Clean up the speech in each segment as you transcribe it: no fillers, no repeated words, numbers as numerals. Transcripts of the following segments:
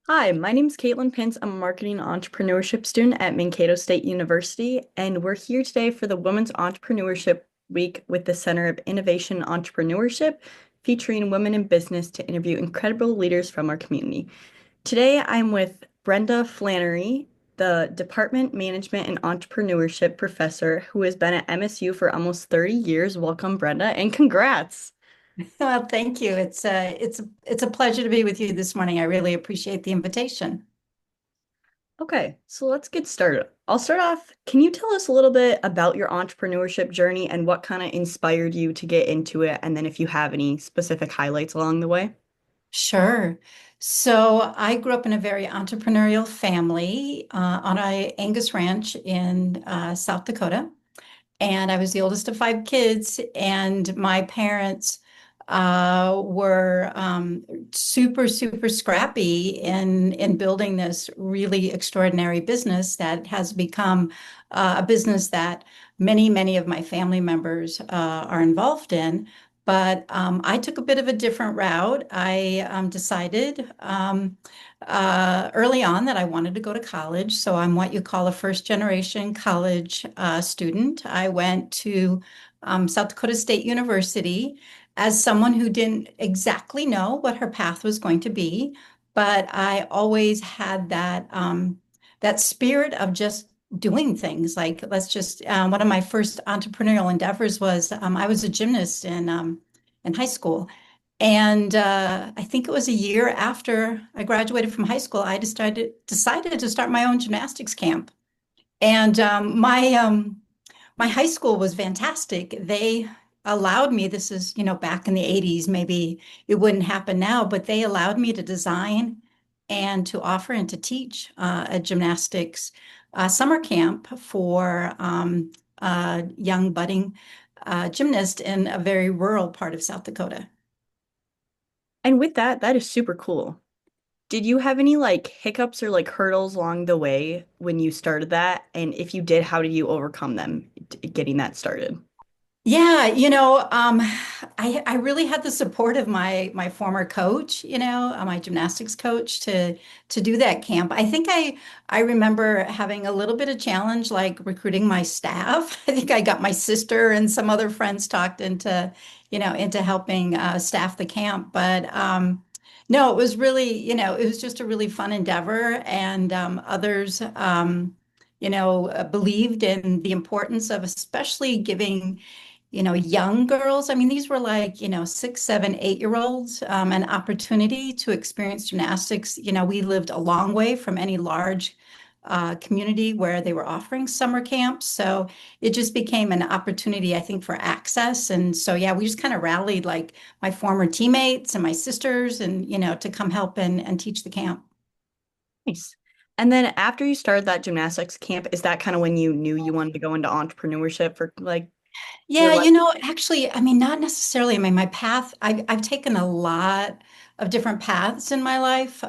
Hi, my name is Kaitlyn Pintz. I'm a marketing entrepreneurship student at Mankato State University, and we're here today for the Women's Entrepreneurship Week with the Center of Innovation and Entrepreneurship, featuring women in business to interview incredible leaders from our community. Today, I'm with Brenda Flannery, the Department Management and Entrepreneurship professor who has been at MSU for almost 30 years. Welcome, Brenda, and congrats. Well, thank you. It's a pleasure to be with you this morning. I really appreciate the invitation. Okay, so let's get started. I'll start off. Can you tell us a little bit about your entrepreneurship journey and what kind of inspired you to get into it? And then if you have any specific highlights along the way? Sure. So I grew up in a very entrepreneurial family on a Angus ranch in South Dakota. And I was the oldest of five kids, and my parents were super scrappy in building this really extraordinary business that has become a business that many of my family members are involved in. But I took a bit of a different route. I decided early on that I wanted to go to college. So I'm what you call a first generation college student. I went to South Dakota State University as someone who didn't exactly know what her path was going to be, but I always had that spirit of just doing things. Like let's just one of my first entrepreneurial endeavors was I was a gymnast in high school. And I think it was a year after I graduated from high school, I decided to start my own gymnastics camp. And my high school was fantastic. They allowed me, this is, back in the 80s, maybe it wouldn't happen now, but they allowed me to design and to offer and to teach a gymnastics summer camp for young budding gymnast in a very rural part of South Dakota. And with that, that is super cool. Did you have any like hiccups or like hurdles along the way when you started that? And if you did, how did you overcome them getting that started? Yeah, I really had the support of my former coach, my gymnastics coach to do that camp. I think I remember having a little bit of challenge like recruiting my staff. I think I got my sister and some other friends talked into helping staff the camp. But no, it was really, it was just a really fun endeavor, and others believed in the importance of especially giving young girls. I mean, these were like, 6, 7, 8 year olds, an opportunity to experience gymnastics. We lived a long way from any large community where they were offering summer camps. So it just became an opportunity, I think, for access. And so, yeah, we just kind of rallied like my former teammates and my sisters and, to come help and teach the camp. Nice. And then after you started that gymnastics camp, is that kind of when you knew you wanted to go into entrepreneurship for like your Yeah, life? actually, I mean, not necessarily. I mean, my path, I've taken a lot of different paths in my life.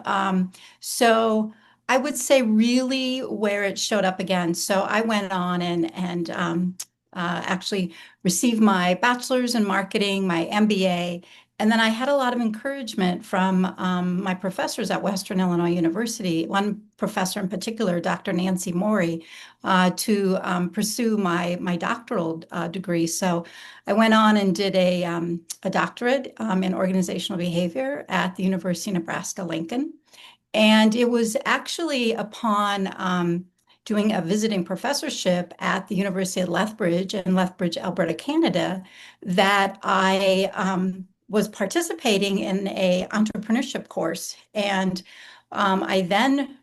So I would say really where it showed up again. So I went on and actually received my bachelor's in marketing, my MBA, and then I had a lot of encouragement from my professors at Western Illinois University. One professor in particular, Dr. Nancy Morey, to pursue my doctoral degree. So I went on and did a doctorate in organizational behavior at the University of Nebraska-Lincoln. And it was actually upon doing a visiting professorship at the University of Lethbridge in Lethbridge, Alberta, Canada, that I was participating in a entrepreneurship course. And I then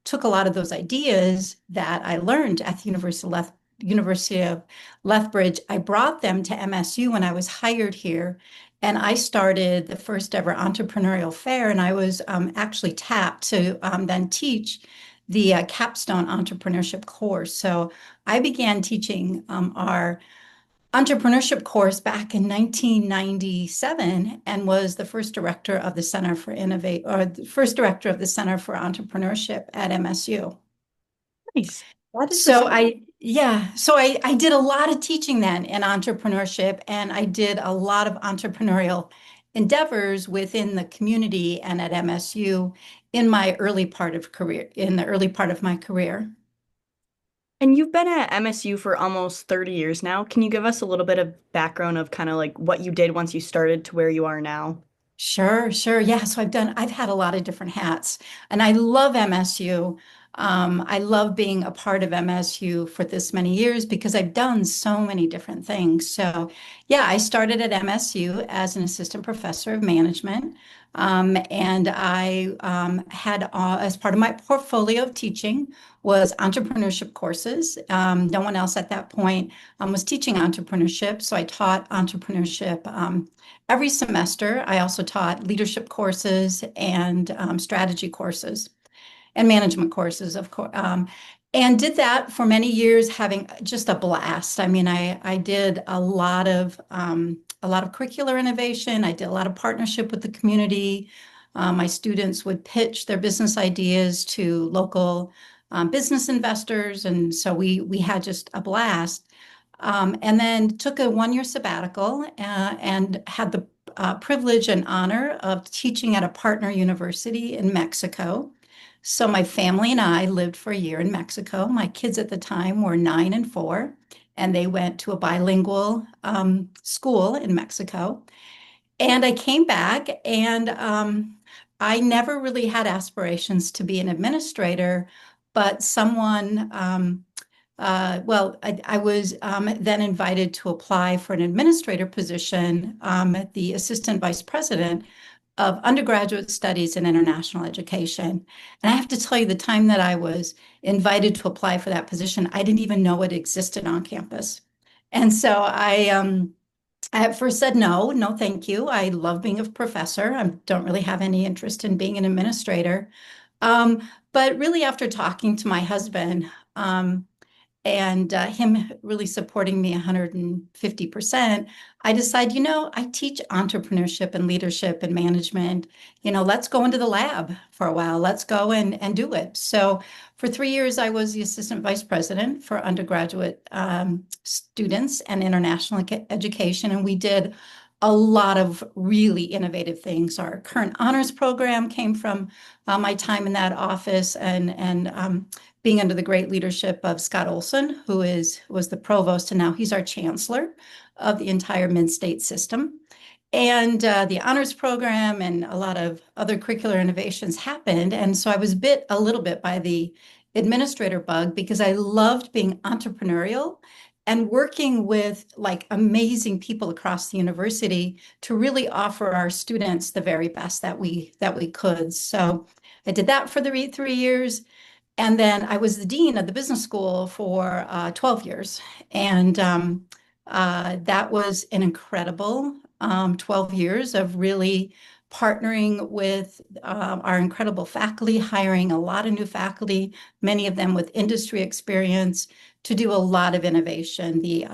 took a lot of those ideas that I learned at the University of Lethbridge. I brought them to MSU when I was hired here, and I started the first ever entrepreneurial fair. And I was actually tapped to then teach the capstone entrepreneurship course. So I began teaching our entrepreneurship course back in 1997 and was the first director of the Center for Innovate or the first director of the Center for Entrepreneurship at MSU. Nice. That is a So I did a lot of teaching then in entrepreneurship, and I did a lot of entrepreneurial endeavors within the community and at MSU in the early part of my career. And you've been at MSU for almost 30 years now. Can you give us a little bit of background of kind of like what you did once you started to where you are now? Sure, sure. Yeah. So I've had a lot of different hats and I love MSU. I love being a part of MSU for this many years because I've done so many different things. So, yeah, I started at MSU as an assistant professor of management. And I had, as part of my portfolio of teaching, was entrepreneurship courses. No one else at that point was teaching entrepreneurship. So I taught entrepreneurship. Every semester, I also taught leadership courses and strategy courses and management courses, of course, and did that for many years, having just a blast. I mean, I did a lot of curricular innovation. I did a lot of partnership with the community. My students would pitch their business ideas to local business investors, and so we had just a blast. And then took a 1 year sabbatical and had the privilege and honor of teaching at a partner university in Mexico. So my family and I lived for a year in Mexico. My kids at the time were 9 and 4, and they went to a bilingual school in Mexico. And I came back, and I never really had aspirations to be an administrator, but I was then invited to apply for an administrator position at the assistant vice president of undergraduate studies in international education. And I have to tell you, the time that I was invited to apply for that position, I didn't even know it existed on campus. And so I at first said no, no, thank you. I love being a professor. I don't really have any interest in being an administrator. But really, after talking to my husband, and him really supporting me 150%, I decided, I teach entrepreneurship and leadership and management. Let's go into the lab for a while. Let's go and do it. So for 3 years, I was the assistant vice president for undergraduate students and international education. And we did a lot of really innovative things. Our current honors program came from my time in that office, and being under the great leadership of Scott Olson, was the provost, and now he's our chancellor of the entire mid-state system. And the honors program and a lot of other curricular innovations happened. And so I was bit a little bit by the administrator bug because I loved being entrepreneurial and working with like amazing people across the university to really offer our students the very best that we could. So I did that for the 3 years. And then I was the dean of the business school for 12 years. And that was an incredible 12 years of really partnering with our incredible faculty, hiring a lot of new faculty, many of them with industry experience, to do a lot of innovation. The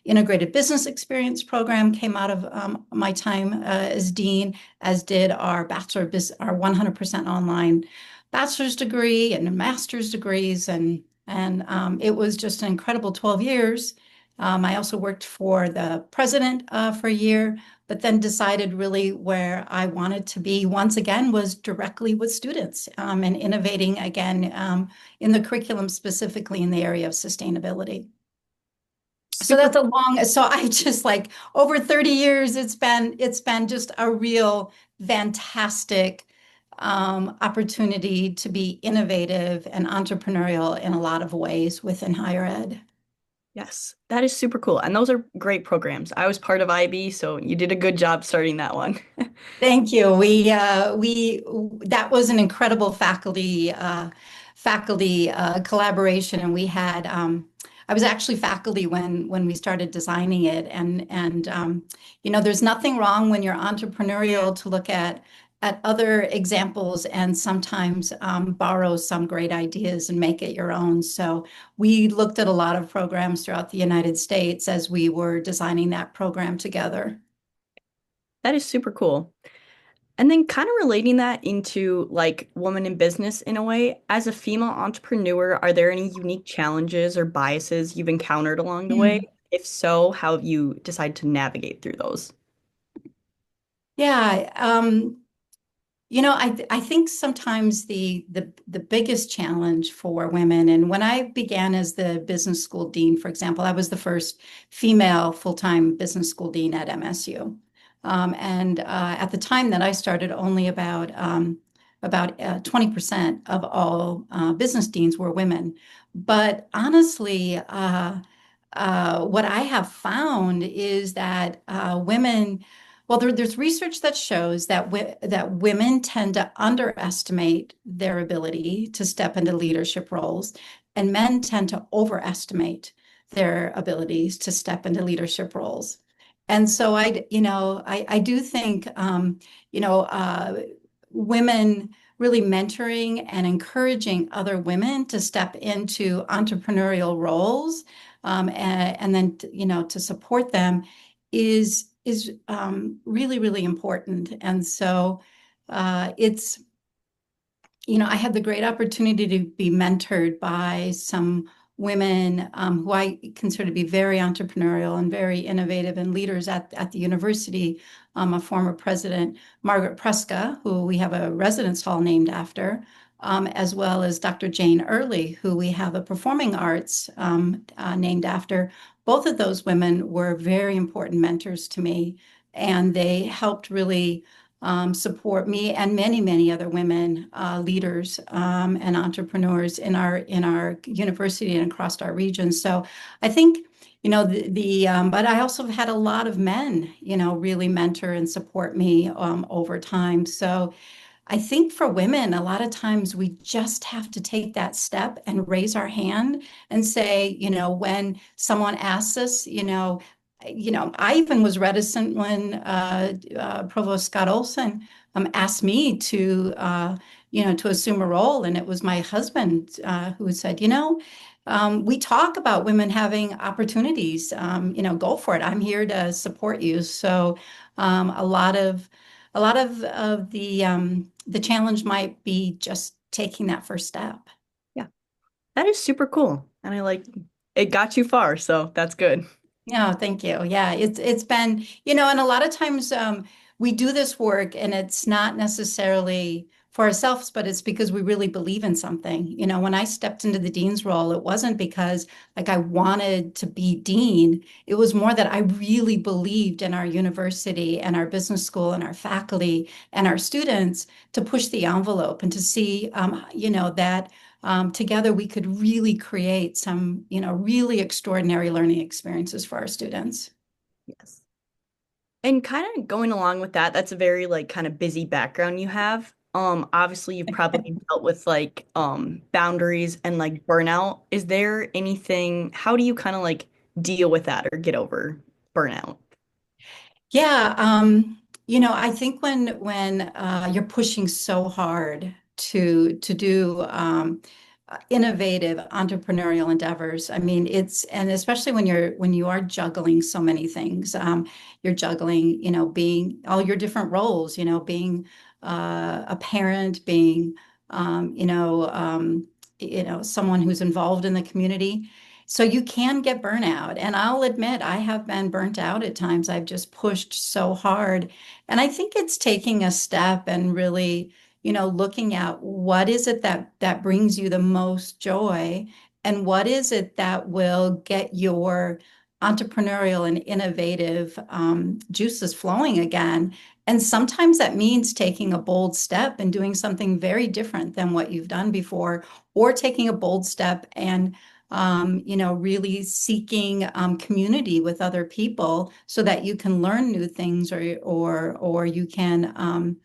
Integrated Business Experience program came out of my time as dean, as did our our 100% online bachelor's degree and master's degrees, and it was just an incredible 12 years. I also worked for the president for a year, but then decided really where I wanted to be once again was directly with students and innovating again in the curriculum, specifically in the area of sustainability. So Super. that's so I just like over 30 years, it's been just a real fantastic opportunity to be innovative and entrepreneurial in a lot of ways within higher ed. Yes, that is super cool. And those are great programs. I was part of IB, so you did a good job starting that one. Thank you. We that was an incredible faculty collaboration, and we had I was actually faculty when we started designing it, and there's nothing wrong when you're entrepreneurial to look at other examples and sometimes borrow some great ideas and make it your own. So we looked at a lot of programs throughout the United States as we were designing that program together. That is super cool. And then kind of relating that into like woman in business in a way, as a female entrepreneur, are there any unique challenges or biases you've encountered along the way? If so, how have you decided to navigate through those? Yeah, I think sometimes the biggest challenge for women, and when I began as the business school dean, for example, I was the first female full-time business school dean at MSU. And at the time that I started, only about 20% of all business deans were women. But honestly, what I have found is that women, well, there's research that shows that women tend to underestimate their ability to step into leadership roles, and men tend to overestimate their abilities to step into leadership roles. And so I do think, you know, uh, women really mentoring and encouraging other women to step into entrepreneurial roles, and then to support them is really really important. And so it's I had the great opportunity to be mentored by some women who I consider to be very entrepreneurial and very innovative and leaders at the university. A former president, Margaret Preska, who we have a residence hall named after, as well as Dr. Jane Early, who we have a performing arts named after. Both of those women were very important mentors to me, and they helped really support me and many, many other women leaders and entrepreneurs in our university and across our region. So I think, but I also have had a lot of men, really mentor and support me over time. So I think for women, a lot of times we just have to take that step and raise our hand and say, when someone asks us, I even was reticent when Provost Scott Olson asked me to assume a role, and it was my husband who said, we talk about women having opportunities. Go for it. I'm here to support you. So a lot of the challenge might be just taking that first step. Yeah, that is super cool. And I like it got you far, so that's good. No, thank you. Yeah, it's been, and a lot of times we do this work and it's not necessarily for ourselves, but it's because we really believe in something. When I stepped into the dean's role, it wasn't because like I wanted to be dean. It was more that I really believed in our university and our business school and our faculty and our students to push the envelope and to see, that together we could really create some, really extraordinary learning experiences for our students. Yes. And kind of going along with that, that's a very like kind of busy background you have. Obviously you've probably dealt with like boundaries and like burnout. Is there anything, how do you kind of like deal with that or get over burnout? Yeah, I think when you're pushing so hard to do innovative entrepreneurial endeavors, I mean, and especially when you are juggling so many things, you're juggling, being all your different roles, being a parent, being, someone who's involved in the community. So you can get burnout. And I'll admit, I have been burnt out at times. I've just pushed so hard. And I think it's taking a step and really, looking at what is it that brings you the most joy, and what is it that will get your entrepreneurial and innovative juices flowing again. And sometimes that means taking a bold step and doing something very different than what you've done before, or taking a bold step and really seeking community with other people so that you can learn new things, or you can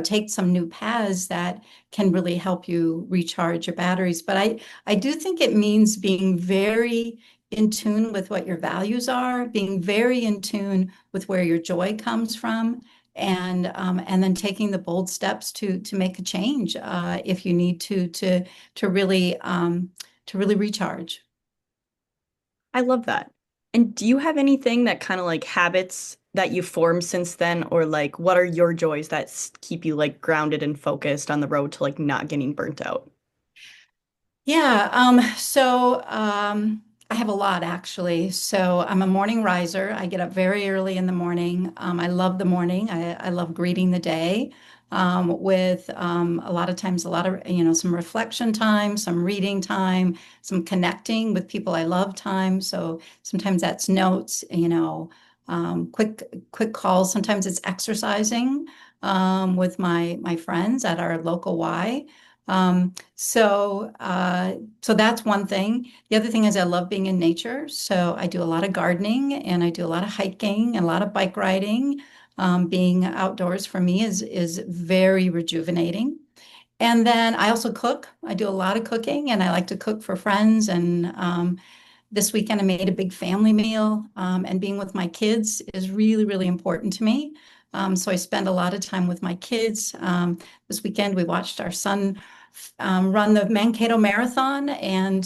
take some new paths that can really help you recharge your batteries. But I do think it means being very in tune with what your values are, being very in tune with where your joy comes from, and then taking the bold steps to make a change if you need to really recharge. I love that. And do you have anything that kind of like habits that you formed since then, or like what are your joys that keep you like grounded and focused on the road to like not getting burnt out? Yeah, so I have a lot actually. So I'm a morning riser. I get up very early in the morning. I love the morning. I love greeting the day with a lot of times, a lot of, some reflection time, some reading time, some connecting with people I love time. So sometimes that's notes, quick calls. Sometimes it's exercising with my friends at our local Y. So that's one thing. The other thing is I love being in nature. So I do a lot of gardening and I do a lot of hiking and a lot of bike riding. Being outdoors for me is very rejuvenating. And then I also cook. I do a lot of cooking and I like to cook for friends. And this weekend I made a big family meal. And being with my kids is really, really important to me. So I spend a lot of time with my kids. This weekend we watched our son run the Mankato Marathon, and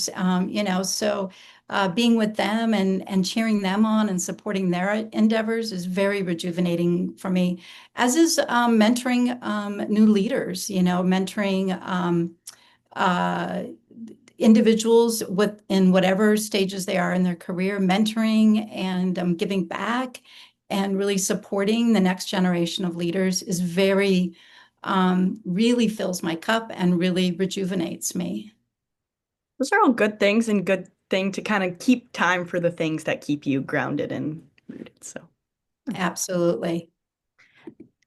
being with them and cheering them on and supporting their endeavors is very rejuvenating for me. As is mentoring new leaders, mentoring uh, individuals in whatever stages they are in their career, mentoring and giving back and really supporting the next generation of leaders is really fills my cup and really rejuvenates me. Those are all good things and good thing to kind of keep time for the things that keep you grounded and rooted. So, Absolutely.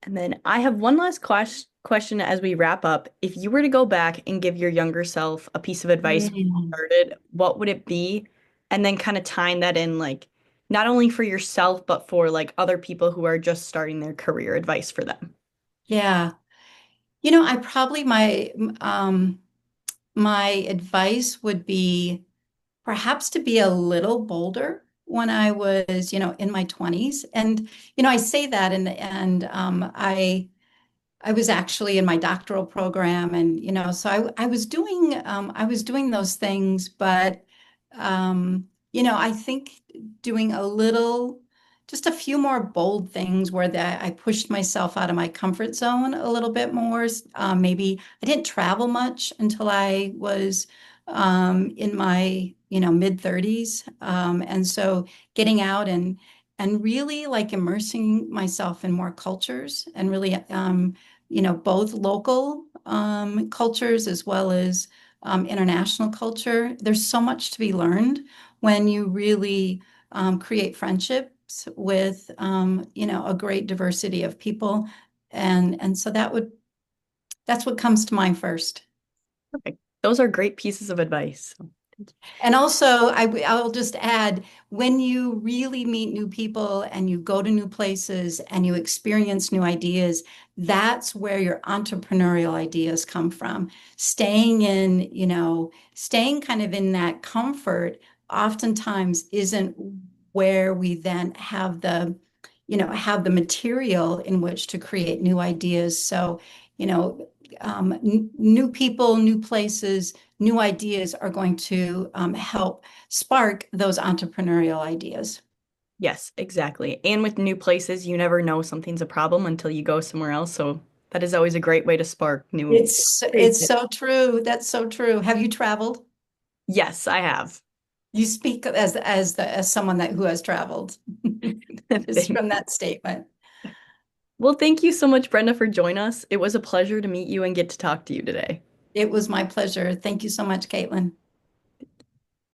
and then I have one last question as we wrap up. If you were to go back and give your younger self a piece of advice when you Mm. started, what would it be? And then kind of tying that in, like, not only for yourself, but for like other people who are just starting their career, advice for them. Yeah. I probably my advice would be perhaps to be a little bolder when I was, in my 20s. And, I say that and I was actually in my doctoral program and so I was doing those things, but I think doing just a few more bold things where that I pushed myself out of my comfort zone a little bit more. Maybe I didn't travel much until I was in my mid 30s, and so getting out and really like immersing myself in more cultures and really both local cultures as well as international culture. There's so much to be learned when you really create friendships with, a great diversity of people. And so that's what comes to mind first. Perfect. Those are great pieces of advice. So, thank you. And also, I'll just add, when you really meet new people and you go to new places and you experience new ideas, that's where your entrepreneurial ideas come from. Staying kind of in that comfort oftentimes isn't where we then have the material in which to create new ideas. So, you know, new people, new places, new ideas are going to help spark those entrepreneurial ideas. Yes, exactly. And with new places, you never know something's a problem until you go somewhere else. So that is always a great way to spark new It's creativity. so true. That's so true. Have you traveled? Yes, I have. You speak as someone that who has traveled, just Thank- from that statement. Well, thank you so much, Brenda, for joining us. It was a pleasure to meet you and get to talk to you today. It was my pleasure. Thank you so much, Kaitlyn.